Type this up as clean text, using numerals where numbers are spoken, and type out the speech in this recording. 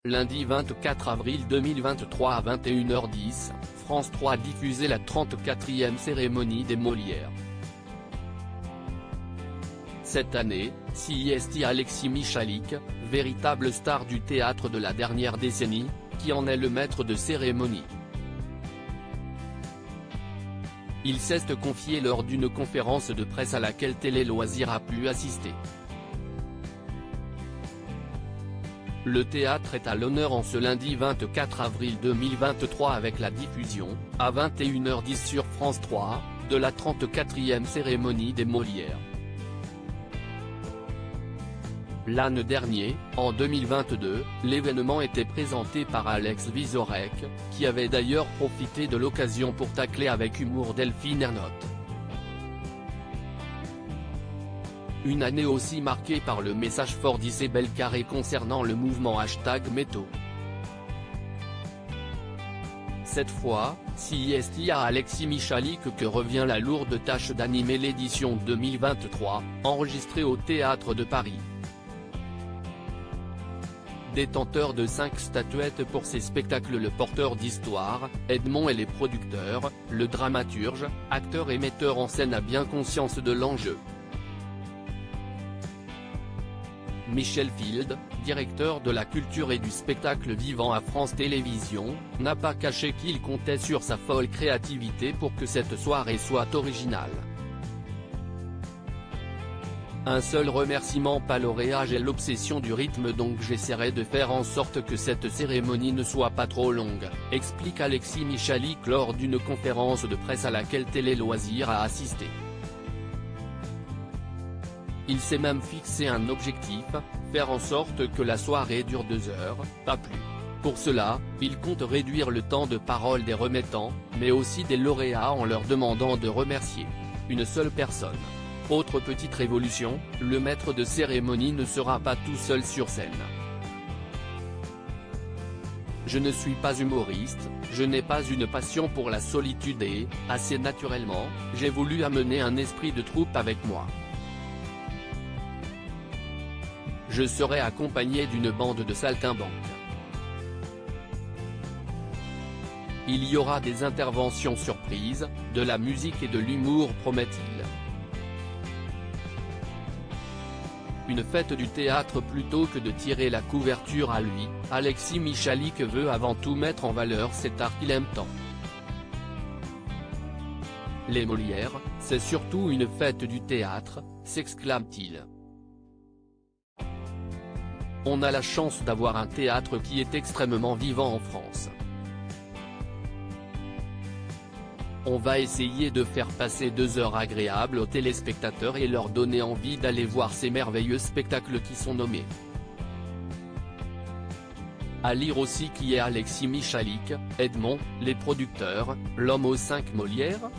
Lundi 24 avril 2023 à 21h10, France 3 diffusait la 34e cérémonie des Molières. Cette année, CIST Alexis Michalik, véritable star du théâtre de la dernière décennie, qui en est le maître de cérémonie. Il s'est confié lors d'une conférence de presse à laquelle Télé Loisirs a pu assister. Le théâtre est à l'honneur en ce lundi 24 avril 2023 avec la diffusion, à 21h10 sur France 3, de la 34e cérémonie des Molières. L'an dernier, en 2022, l'événement était présenté par Alex Vizorek, qui avait d'ailleurs profité de l'occasion pour tacler avec humour Delphine Ernotte. Une année aussi marquée par le message fort d'Isabelle Carré concernant le mouvement #Métaux. Cette fois, CIST à Alexis Michalik que revient la lourde tâche d'animer l'édition 2023, enregistrée au Théâtre de Paris. Détenteur de 5 statuettes pour ses spectacles, le porteur d'histoire, Edmond et les producteurs, le dramaturge, acteur et metteur en scène a bien conscience de l'enjeu. Michel Field, directeur de la culture et du spectacle vivant à France Télévisions, n'a pas caché qu'il comptait sur sa folle créativité pour que cette soirée soit originale. Un seul remerciement, pas lauréat, j'ai l'obsession du rythme, donc j'essaierai de faire en sorte que cette cérémonie ne soit pas trop longue, explique Alexis Michalik lors d'une conférence de presse à laquelle Télé Loisirs a assisté. Il s'est même fixé un objectif, faire en sorte que la soirée dure 2 heures, pas plus. Pour cela, il compte réduire le temps de parole des remettants, mais aussi des lauréats en leur demandant de remercier une seule personne. Autre petite révolution, le maître de cérémonie ne sera pas tout seul sur scène. Je ne suis pas humoriste, je n'ai pas une passion pour la solitude et, assez naturellement, j'ai voulu amener un esprit de troupe avec moi. Je serai accompagné d'une bande de saltimbanques. Il y aura des interventions surprises, de la musique et de l'humour, promet-il. Une fête du théâtre plutôt que de tirer la couverture à lui, Alexis Michalik veut avant tout mettre en valeur cet art qu'il aime tant. Les Molières, c'est surtout une fête du théâtre, s'exclame-t-il. On a la chance d'avoir un théâtre qui est extrêmement vivant en France. On va essayer de faire passer 2 heures agréables aux téléspectateurs et leur donner envie d'aller voir ces merveilleux spectacles qui sont nommés. À lire aussi qui est Alexis Michalik, Edmond, les producteurs, l'homme aux 5 Molières.